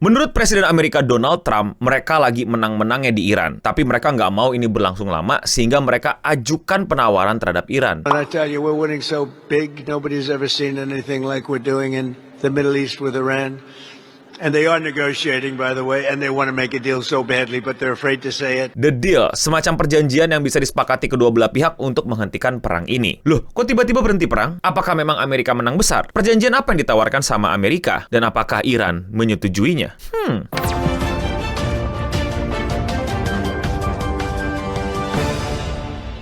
Menurut Presiden Amerika Donald Trump, mereka lagi menang-menangnya di Iran. Tapi mereka nggak mau ini berlangsung lama, sehingga mereka ajukan penawaran terhadap Iran. And I tell you, we're winning so big, nobody's ever seen anything like we're doing in the Middle East with Iran. And they are negotiating, by the way, and they want to make a deal so badly, but they're afraid to say it. The deal, semacam perjanjian yang bisa disepakati kedua belah pihak untuk menghentikan perang ini. Loh, kok tiba-tiba berhenti perang? Apakah memang Amerika menang besar? Perjanjian apa yang ditawarkan sama Amerika? Dan apakah Iran menyetujuinya?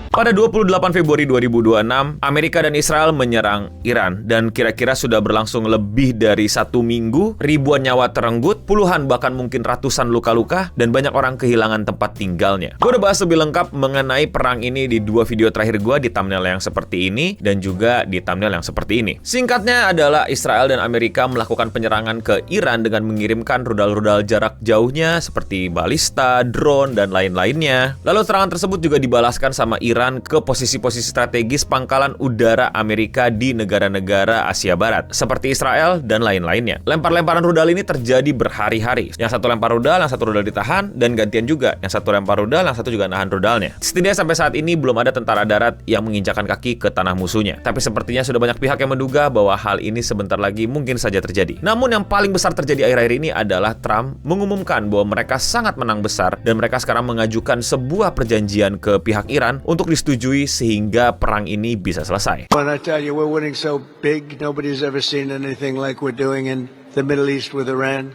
Pada 28 Februari 2026, Amerika dan Israel menyerang Iran. Dan kira-kira sudah berlangsung lebih dari 1 minggu, ribuan nyawa terenggut, puluhan bahkan mungkin ratusan luka-luka, dan banyak orang kehilangan tempat tinggalnya. Gue udah bahas lebih lengkap mengenai perang ini di 2 video terakhir gue, di thumbnail yang seperti ini, dan juga di thumbnail yang seperti ini. Singkatnya adalah Israel dan Amerika melakukan penyerangan ke Iran dengan mengirimkan rudal-rudal jarak jauhnya, seperti balista, drone, dan lain-lainnya. Lalu serangan tersebut juga dibalaskan sama Iran ke posisi-posisi strategis pangkalan udara Amerika di negara-negara Asia Barat, seperti Israel dan lain-lainnya. Lempar-lemparan rudal ini terjadi berhari-hari. Yang satu lempar rudal, yang satu rudal ditahan, dan gantian juga. Yang satu lempar rudal, yang satu juga nahan rudalnya. Setidaknya sampai saat ini belum ada tentara darat yang menginjakan kaki ke tanah musuhnya. Tapi sepertinya sudah banyak pihak yang menduga bahwa hal ini sebentar lagi mungkin saja terjadi. Namun yang paling besar terjadi akhir-akhir ini adalah Trump mengumumkan bahwa mereka sangat menang besar dan mereka sekarang mengajukan sebuah perjanjian ke pihak Iran untuk disetujui sehingga perang ini bisa selesai. When I tell you, we're winning so big, nobody's ever seen anything like we're doing in the Middle East with Iran.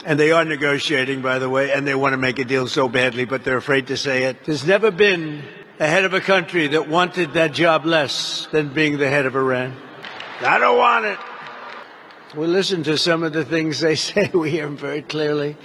And they are negotiating, by the way, and they want to make a deal so badly, but they're afraid to say it. There's never been a head of a country that wanted that job less than being the head of Iran. I don't want it. We listen to some of the things they say. We hear them very clearly.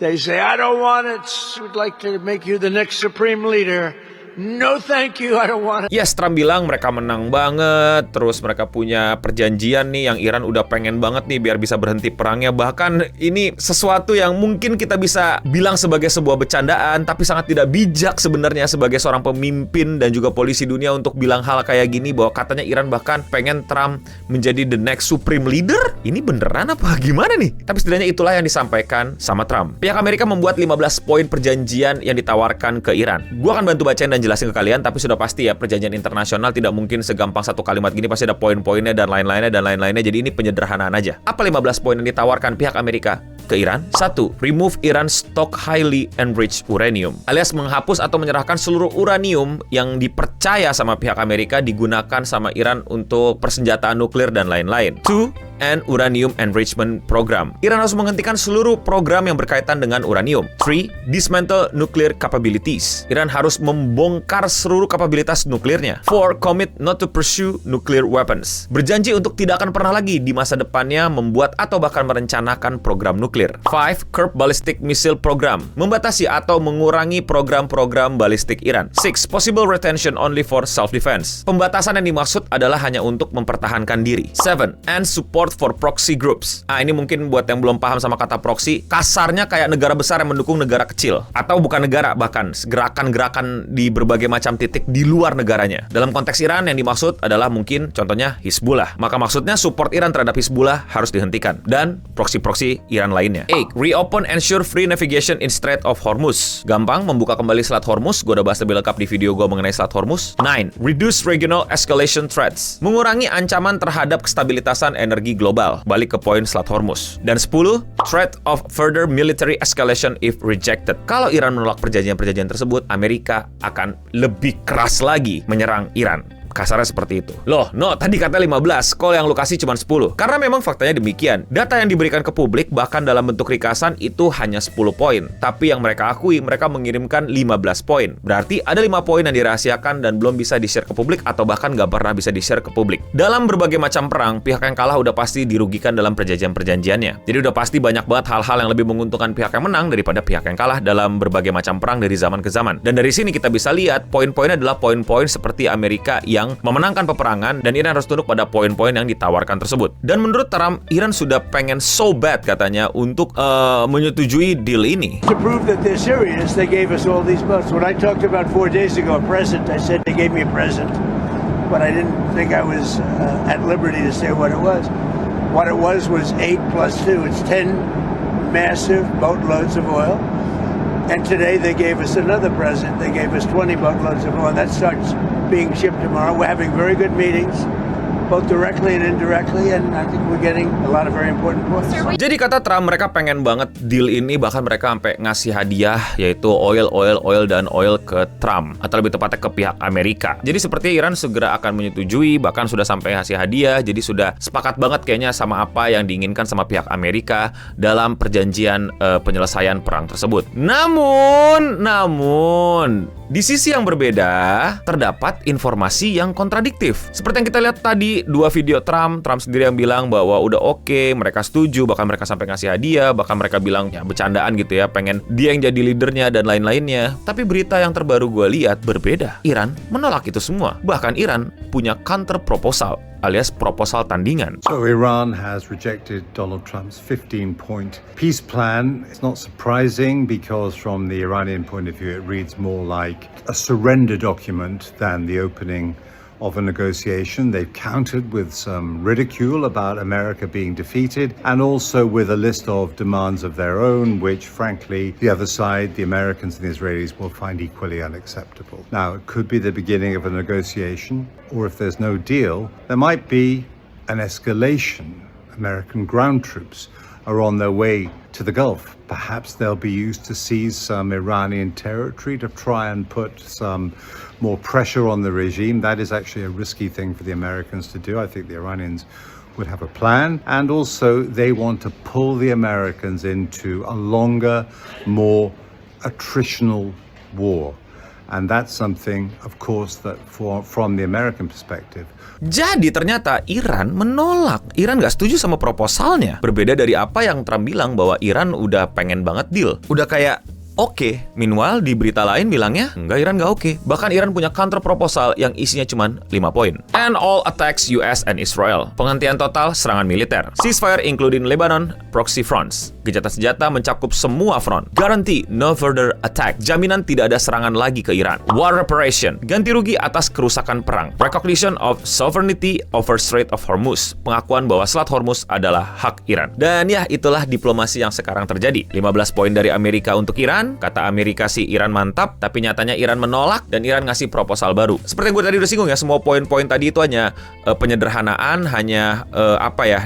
They say, I don't want it. We'd like to make you the next supreme leader. No thank you, I don't want it. Yes, Trump bilang mereka menang banget, terus mereka punya perjanjian nih yang Iran udah pengen banget nih biar bisa berhenti perangnya. Bahkan ini sesuatu yang mungkin kita bisa bilang sebagai sebuah bercandaan, tapi sangat tidak bijak sebenarnya sebagai seorang pemimpin dan juga polisi dunia untuk bilang hal kayak gini, bahwa katanya Iran bahkan pengen Trump menjadi the next supreme leader. Ini beneran apa gimana nih? Tapi setidaknya itulah yang disampaikan sama Trump. Pihak Amerika membuat 15 poin perjanjian yang ditawarkan ke Iran. Gua akan bantu bacain dan jelasin ke kalian, tapi sudah pasti ya, perjanjian internasional tidak mungkin segampang satu kalimat gini, pasti ada poin-poinnya dan lain-lainnya, jadi ini penyederhanaan aja. Apa 15 poin yang ditawarkan pihak Amerika ke Iran? 1. Remove Iran stock highly enriched uranium, alias menghapus atau menyerahkan seluruh uranium yang dipercaya sama pihak Amerika digunakan sama Iran untuk persenjataan nuklir dan lain-lain. 2. And uranium enrichment program. Iran harus menghentikan seluruh program yang berkaitan dengan uranium. 3. Dismantle nuclear capabilities. Iran harus membongkar seluruh kapabilitas nuklirnya. 4. Commit not to pursue nuclear weapons. Berjanji untuk tidak akan pernah lagi di masa depannya membuat atau bahkan merencanakan program nuklir. 5. Curb ballistic missile program. Membatasi atau mengurangi program-program balistik Iran. 6. Possible retention only for self-defense. Pembatasan yang dimaksud adalah hanya untuk mempertahankan diri. 7. And support for proxy groups. Ini mungkin buat yang belum paham sama kata proxy, kasarnya kayak negara besar yang mendukung negara kecil. Atau bukan negara, bahkan gerakan-gerakan di berbagai macam titik di luar negaranya. Dalam konteks Iran yang dimaksud adalah mungkin contohnya Hizbullah. Maka maksudnya support Iran terhadap Hizbullah harus dihentikan. Dan proxy-proxy Iran lainnya. 8. Reopen ensure free navigation in Strait of Hormuz. Gampang, membuka kembali Selat Hormuz. Gue udah bahas lebih lengkap di video gue mengenai Selat Hormuz. 9. Reduce regional escalation threats. Mengurangi ancaman terhadap kestabilitasan energi global. Balik ke poin Selat Hormuz. Dan 10. Threat of further military escalation if rejected. Kalau Iran menolak perjanjian-perjanjian tersebut, Amerika akan lebih keras lagi menyerang Iran. Kasarnya seperti itu. Loh, no, tadi kata 15, kok yang lu kasih cuma 10. Karena memang faktanya demikian. Data yang diberikan ke publik, bahkan dalam bentuk ringkasan, itu hanya 10 poin. Tapi yang mereka akui, mereka mengirimkan 15 poin. Berarti ada 5 poin yang dirahasiakan dan belum bisa di-share ke publik, atau bahkan nggak pernah bisa di-share ke publik. Dalam berbagai macam perang, pihak yang kalah udah pasti dirugikan dalam perjanjian-perjanjiannya. Jadi udah pasti banyak banget hal-hal yang lebih menguntungkan pihak yang menang daripada pihak yang kalah dalam berbagai macam perang dari zaman ke zaman. Dan dari sini kita bisa lihat, poin-poinnya adalah poin-poin seperti Amerika yang memenangkan peperangan, dan Iran harus tunduk pada poin-poin yang ditawarkan tersebut. Dan menurut Trump, Iran sudah pengen so bad katanya untuk menyetujui deal ini. To prove that they're serious, they gave us all these votes. When I talked about 4 days ago a present, I said they gave me a present, but I didn't think I was at liberty to say what it was. What it was 8 plus 2. It's 10 massive boatloads of oil. And today they gave us another present. They gave us 20 boatloads of oil. That starts being shipped tomorrow. We're having very good meetings, both directly and indirectly, and I think we're getting a lot of very important points. Jadi kata Trump, mereka pengen banget deal ini, bahkan mereka sampai ngasih hadiah, yaitu oil dan oil ke Trump, atau lebih tepatnya ke pihak Amerika. Jadi seperti Iran segera akan menyetujui, bahkan sudah sampai ngasih hadiah, jadi sudah sepakat banget kayaknya sama apa yang diinginkan sama pihak Amerika dalam perjanjian penyelesaian perang tersebut. Namun, di sisi yang berbeda, terdapat informasi yang kontradiktif. Seperti yang kita lihat tadi, dua video Trump sendiri yang bilang bahwa udah oke, mereka setuju, bahkan mereka sampai ngasih hadiah, bahkan mereka bilang ya bercandaan gitu ya, pengen dia yang jadi leadernya dan lain-lainnya. Tapi berita yang terbaru gue lihat berbeda. Iran menolak itu semua. Bahkan Iran punya counter proposal, alias proposal tandingan. So Iran has rejected Donald Trump's 15-point peace plan. It's not surprising because from the Iranian point of view, it reads more like a surrender document than the opening of a negotiation. They've countered with some ridicule about America being defeated and also with a list of demands of their own, which frankly, the other side, the Americans and the Israelis, will find equally unacceptable. Now, it could be the beginning of a negotiation, or if there's no deal, there might be an escalation. American ground troops are on their way to the Gulf. Perhaps they'll be used to seize some Iranian territory to try and put some more pressure on the regime. That is actually a risky thing for the Americans to do. I think the Iranians would have a plan, and also they want to pull the Americans into a longer, more attritional war. And that's something, of course, that from the American perspective. Jadi ternyata Iran menolak. Iran nggak setuju sama proposalnya. Berbeda dari apa yang Trump bilang bahwa Iran udah pengen banget deal. Udah kayak oke. Meanwhile, di berita lain bilangnya, enggak, Iran nggak oke. Bahkan Iran punya counter proposal yang isinya cuma 5 poin. And all attacks US and Israel. Penghentian total serangan militer. Ceasefire including Lebanon, proxy fronts. Gencatan senjata mencakup semua front. Guarantee no further attack. Jaminan tidak ada serangan lagi ke Iran. War reparation. Ganti rugi atas kerusakan perang. Recognition of sovereignty over Strait of Hormuz. Pengakuan bahwa Selat Hormuz adalah hak Iran. Dan ya, itulah diplomasi yang sekarang terjadi. 15 poin dari Amerika untuk Iran. Kata Amerika sih Iran mantap, tapi nyatanya Iran menolak dan Iran ngasih proposal baru. Seperti yang gue tadi udah singgung ya, semua poin-poin tadi itu hanya penyederhanaan, hanya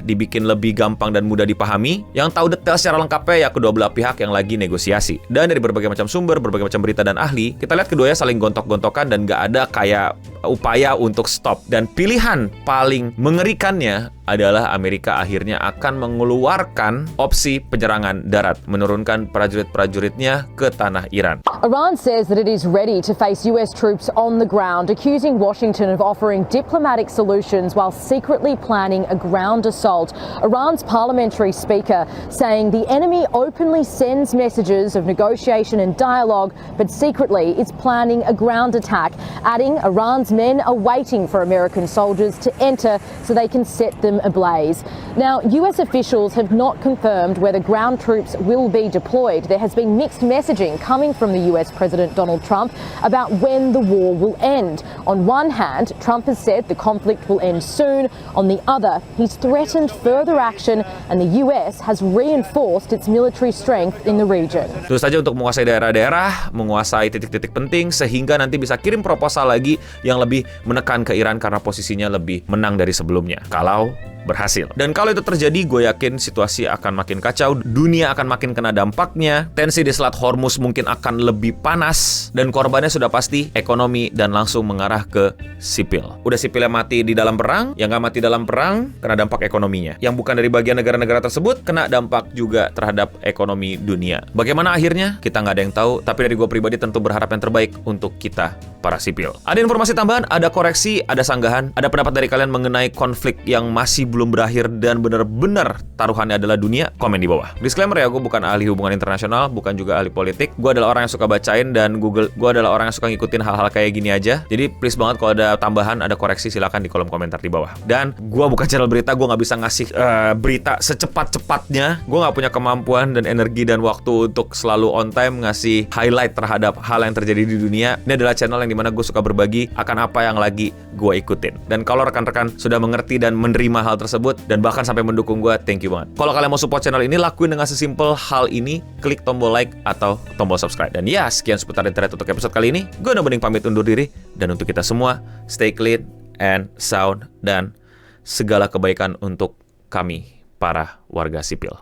dibikin lebih gampang dan mudah dipahami. Yang tahu detail secara lengkapnya ya kedua belah pihak yang lagi negosiasi. Dan dari berbagai macam sumber, berbagai macam berita dan ahli, kita lihat keduanya saling gontok-gontokan dan gak ada kayak upaya untuk stop. Dan pilihan paling mengerikannya adalah Amerika akhirnya akan mengeluarkan opsi penyerangan darat, menurunkan prajurit-prajuritnya ke tanah Iran. Iran says that it is ready to face US troops on the ground, accusing Washington of offering diplomatic solutions while secretly planning a ground assault. Iran's parliamentary speaker saying the enemy openly sends messages of negotiation and dialogue, but secretly is planning a ground attack, adding Iran's men are waiting for American soldiers to enter so they can set them ablaze. Now, US officials have not confirmed whether ground troops will be deployed. There has been mixed messaging coming from the US President Donald Trump about when the war will end. On one hand, Trump has said the conflict will end soon. On the other, he's threatened further action, and the US has reinforced its military strength in the region. Terus saja untuk menguasai daerah-daerah, menguasai titik-titik penting, sehingga nanti bisa kirim proposal lagi yang lebih menekan ke Iran karena posisinya lebih menang dari sebelumnya. Kalau berhasil. Dan kalau itu terjadi, gue yakin situasi akan makin kacau, dunia akan makin kena dampaknya, tensi di Selat Hormuz mungkin akan lebih panas, dan korbannya sudah pasti ekonomi dan langsung mengarah ke sipil. Udah sipilnya mati di dalam perang, yang nggak mati dalam perang, kena dampak ekonominya. Yang bukan dari bagian negara-negara tersebut, kena dampak juga terhadap ekonomi dunia. Bagaimana akhirnya? Kita nggak ada yang tahu, tapi dari gue pribadi tentu berharap yang terbaik untuk kita, para sipil. Ada informasi tambahan, ada koreksi, ada sanggahan, ada pendapat dari kalian mengenai konflik yang masih belum berakhir dan benar-benar taruhannya adalah dunia, komen di bawah. Disclaimer ya, gue bukan ahli hubungan internasional, bukan juga ahli politik. Gue adalah orang yang suka bacain dan Google. Gue adalah orang yang suka ngikutin hal-hal kayak gini aja. Jadi please banget kalau ada tambahan, ada koreksi, silakan di kolom komentar di bawah. Dan gue bukan channel berita, gue nggak bisa ngasih berita secepat-cepatnya. Gue nggak punya kemampuan dan energi dan waktu untuk selalu on time ngasih highlight terhadap hal yang terjadi di dunia. Ini adalah channel yang dimana gue suka berbagi akan apa yang lagi gue ikutin. Dan kalau rekan-rekan sudah mengerti dan menerima hal tersebut dan bahkan sampai mendukung gue, thank you banget. Kalau kalian mau support channel ini, lakuin dengan sesimpel hal ini, klik tombol like atau tombol subscribe. Dan ya, sekian seputar internet untuk episode kali ini. Gue Bening pamit undur diri, dan untuk kita semua, stay clean and sound, dan segala kebaikan untuk kami para warga sipil.